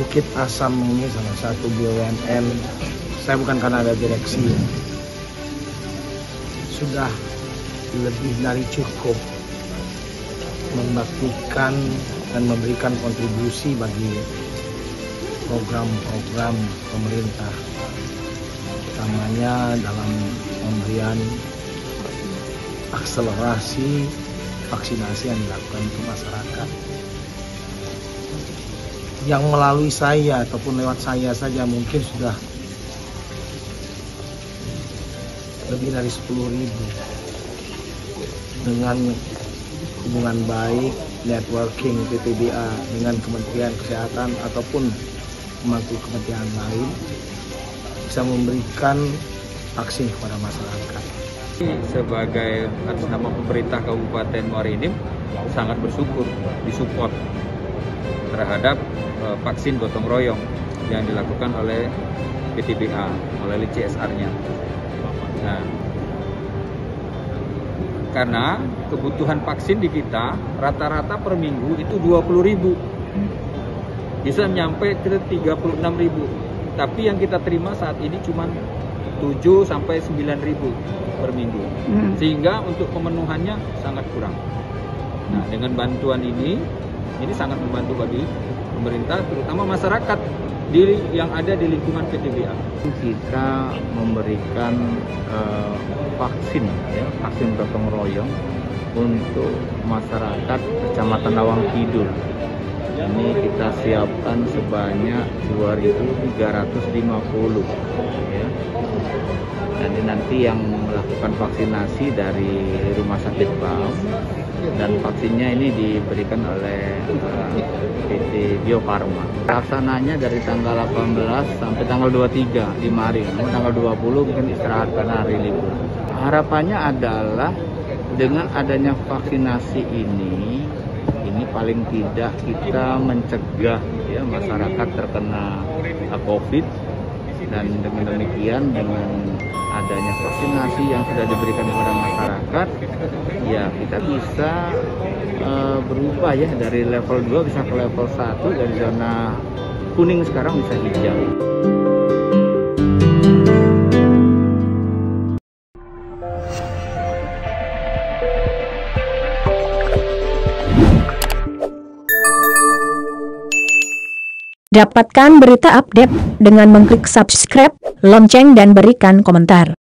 Bukit Asam ini salah satu BUMN, saya bukan karena ada direksi ya, sudah lebih dari cukup membaktikan dan memberikan kontribusi bagi program-program pemerintah, utamanya dalam pemberian akselerasi vaksinasi yang dilakukan untuk masyarakat. Yang melalui saya ataupun lewat saya saja mungkin sudah lebih dari 10.000 dengan hubungan baik, networking PTBA dengan Kementerian Kesehatan ataupun pembantu kementerian lain bisa memberikan vaksin kepada masyarakat. Sebagai atas nama pemerintah Kabupaten Muara Enim sangat bersyukur disupport terhadap vaksin gotong royong yang dilakukan oleh PTBA melalui CSR-nya. Nah, karena kebutuhan vaksin di kita rata-rata per minggu itu 20.000, bisa nyampe ke 36.000, tapi yang kita terima saat ini cuma 7 sampai 9.000 per minggu, sehingga untuk pemenuhannya sangat kurang. Nah, dengan bantuan ini sangat membantu bagi pemerintah, terutama masyarakat yang ada di lingkungan PTBA. Kita memberikan vaksin gotong royong untuk masyarakat Kecamatan Lawang Kidul. Ini kita siapkan sebanyak 2.350 ya. Dan nanti yang melakukan vaksinasi dari Rumah Sakit PAUM, dan vaksinnya ini diberikan oleh PT Bio Farma. Pelaksananya dari tanggal 18 sampai tanggal 23 di Mari. Tanggal 20 mungkin istirahat karena hari libur. Harapannya adalah dengan adanya vaksinasi ini paling tidak kita mencegah ya masyarakat terkena COVID, dan dengan demikian dengan adanya vaksinasi yang sudah diberikan kepada masyarakat, ya kita bisa berubah ya dari level 2 bisa ke level 1, dari zona kuning sekarang bisa hijau. Dapatkan berita update dengan mengklik subscribe, lonceng dan berikan komentar.